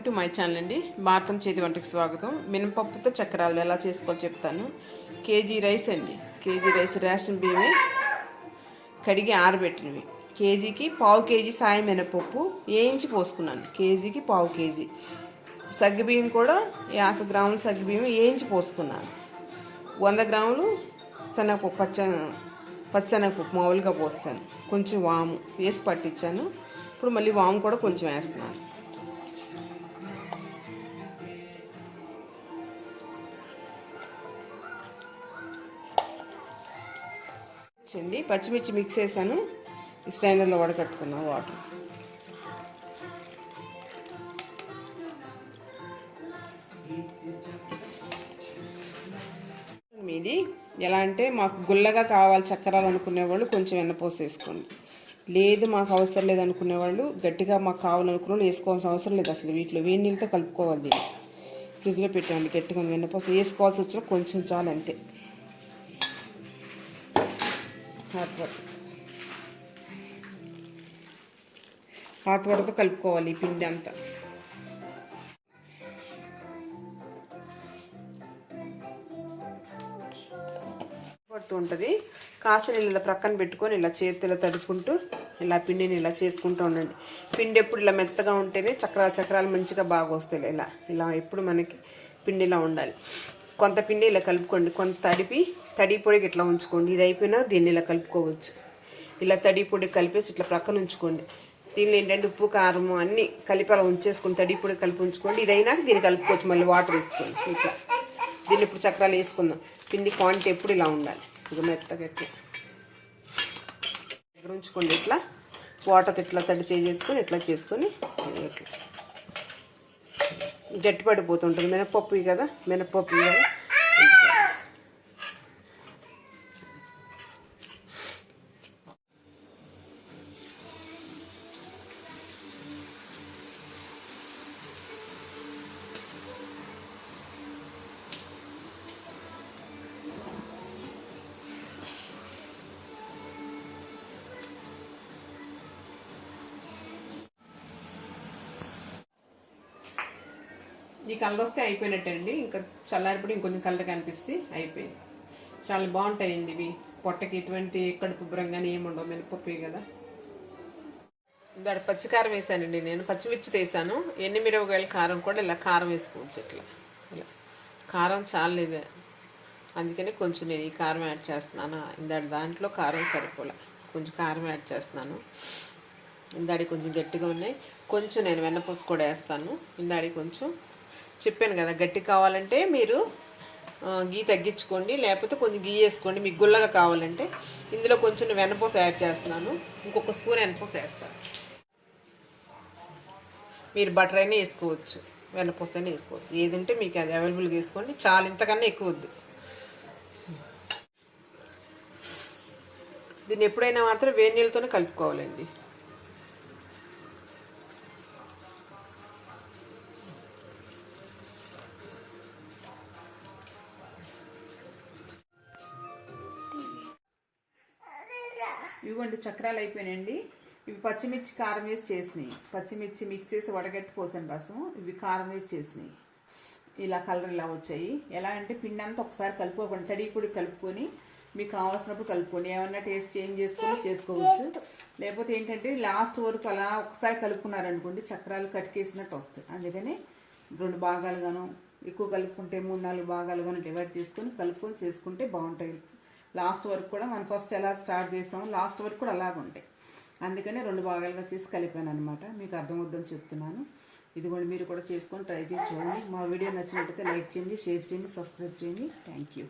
Welcome to my channel అండి. భారతం చేతి వంటకి స్వాగతం. మినపప్పుతో చక్రాలు ఎలా చేసుకోవాలో చెప్తాను. కేజీ రైస్ అండి. కేజీ రైస్ రేషన్ బియ్యమే కడిగి ఆరబెట్టినవి. కేజీకి పావు కేజీ సాయం మినపప్పు వేయించి పోసుకున్నాను. కేజీకి పావు కేజీ సగ్గుబియ్యం కూడా 50 గ్రాములు సగ్గుబియ్యం వేయించి పోసుకున్నాను. 100 గ్రాములు శనగపప్పు పచ్చనగపప్పు మామూలుగా పోస్తాను. కొంచెం వాము వేసి పట్టించాను. ఇప్పుడు మళ్ళీ వాము కూడా కొంచెం వేస్తున్నాను. పచ్చిమిర్చి మిక్స్ చేశాను. స్ట్రైనర్లో వడకట్టుకున్నాను వాటర్. మీది ఎలా అంటే మాకు గుల్లగా కావాలి చక్రాలు అనుకునే వాళ్ళు కొంచెం వెన్నపూస వేసుకోండి. లేదు మాకు అవసరం లేదు అనుకునే వాళ్ళు గట్టిగా మాకు కావాలనుకునే వాళ్ళు వేసుకోవాల్సిన అవసరం లేదు. అసలు వీటిలో వేడి నీళ్ళతో కలుపుకోవాలి. దీన్ని ఫ్రిడ్జ్లో పెట్టండి. గట్టిగా వెన్నపూస వేసుకోవాల్సి వచ్చినా కొంచెం చాలు అంతే. హాట్ వాటర్తో కలుపుకోవాలి ఈ పిండి అంతా. పడుతూ ఉంటుంది. కాస్త నీళ్ళు ప్రక్కన పెట్టుకొని ఇలా చేతిలో తడుపుకుంటూ ఇలా పిండిని ఇలా చేసుకుంటూ ఉండండి. పిండి ఎప్పుడు ఇలా మెత్తగా ఉంటేనే చక్రాలు మంచిగా బాగా వస్తాయి. ఇలా ఎప్పుడు మనకి పిండి ఇలా ఉండాలి. కొంత పిండి ఇలా కలుపుకోండి. కొంత తడి పొడికి ఇట్లా ఉంచుకోండి. ఇది అయిపోయినా దీన్ని ఇలా కలుపుకోవచ్చు. ఇలా తడి పొడి కలిపేసి ఇట్లా ప్రక్కన ఉంచుకోండి. దీనిలో ఏంటంటే ఉప్పు కారం అన్నీ కలిపి అలా ఉంచేసుకొని తడి పొడి కలిపి ఉంచుకోండి. ఇదైనా దీన్ని కలుపుకోవచ్చు. మళ్ళీ వాటర్ వేసుకోండి. ఇట్లా దీన్ని ఇప్పుడు చక్రాలు వేసుకుందాం. పిండి క్వాంటిటీ ఎప్పుడు ఇలా ఉండాలి. ఇక మెత్తగా ఇట్లా దగ్గర ఉంచుకోండి. ఇట్లా వాటర్ ఇట్లా తడి చేసుకొని ఇట్లా చేసుకొని ఇట్లా గట్టి పడిపోతుంటుంది. మినపప్పు కదా. ఈ కలర్ వస్తే అయిపోయినట్టండి. ఇంకా చల్లారిపడి ఇంకొంచెం కలర్ కనిపిస్తే అయిపోయింది. చాలా బాగుంటాయండి ఇవి. పొట్టకి ఎటువంటి కడుపు ఉబ్బరంగానే ఏముండవు. మినపప్పు కదా. దాని పచ్చికారం వేసానండి నేను. పచ్చిమిర్చి తీసాను. ఎండుమిరపకాయల కారం కూడా ఇలా కారం వేసుకోవచ్చు. ఇలా కారం చాలేదు, అందుకని కొంచెం నేను ఈ కారం యాడ్ చేస్తున్నాను. దాంట్లో కారం సరిపోలే, కొంచెం కారం యాడ్ చేస్తున్నాను. ఇందాడి కొంచెం గట్టిగా ఉన్నాయి. కొంచెం నేను వెన్నపూస కూడా వేస్తాను. ఇందాడి కొంచెం చెప్పాను కదా, గట్టి కావాలంటే మీరు గీ తగ్గించుకోండి, లేకపోతే కొంచెం గీ వేసుకోండి. మీకు గుల్లగా కావాలంటే ఇందులో కొంచెం వెన్నపూస యాడ్ చేస్తున్నాను. ఇంకొక స్పూన్ వెన్నపూస వేస్తాను. మీరు బటర్ అయినా వేసుకోవచ్చు, వెన్నపూస అయినా వేసుకోవచ్చు. ఏదంటే మీకు అది అవైలబుల్గా వేసుకోండి. చాలా, ఇంతకన్నా ఎక్కువ వద్దు. దీన్ని ఎప్పుడైనా మాత్రం వేడి నీళ్ళతోనే కలుపుకోవాలండి. ఇవిగోండి చక్రాలు అయిపోయినాయండి. ఇవి పచ్చిమిర్చి కారం వేసి చేసినాయి. పచ్చిమిర్చి మిక్స్ చేసి వడగట్టి పోసాను రసం. ఇవి కారం వేసి చేసినాయి. ఇలా కలర్ ఇలా వచ్చాయి. ఎలా అంటే పిండి అంతా ఒకసారి కలుపుకోకండి. తడి పొడి కలుపుకొని మీకు కావాల్సినప్పుడు కలుపుకోండి. ఏమన్నా టేస్ట్ చేంజ్ చేసుకొని చేసుకోవచ్చు. లేకపోతే ఏంటంటే లాస్ట్ వరకు అలా ఒకసారి కలుపుకున్నారనుకోండి చక్రాలు కటికేసినట్టు వస్తాయి. అందుకని 2 భాగాలుగాను, ఎక్కువ కలుపుకుంటే 3-4 భాగాలుగాను డివైడ్ చేసుకొని కలుపుకొని చేసుకుంటే బాగుంటాయి. లాస్ట్ వరకు కూడా మనం ఫస్ట్ ఎలా స్టార్ట్ చేసామో లాస్ట్ వరకు కూడా అలాగ ఉంటాయి. అందుకనే 2 భాగాలుగా చేసి కలిపాను అనమాట. మీకు అర్థమవుద్దని చెప్తున్నాను. ఇదిగోండి, మీరు కూడా చేసుకొని ట్రై చేసి చూడండి. మా వీడియో నచ్చినట్టయితే లైక్ చేయండి, షేర్ చేయండి, సబ్స్క్రైబ్ చేయండి. Thank you.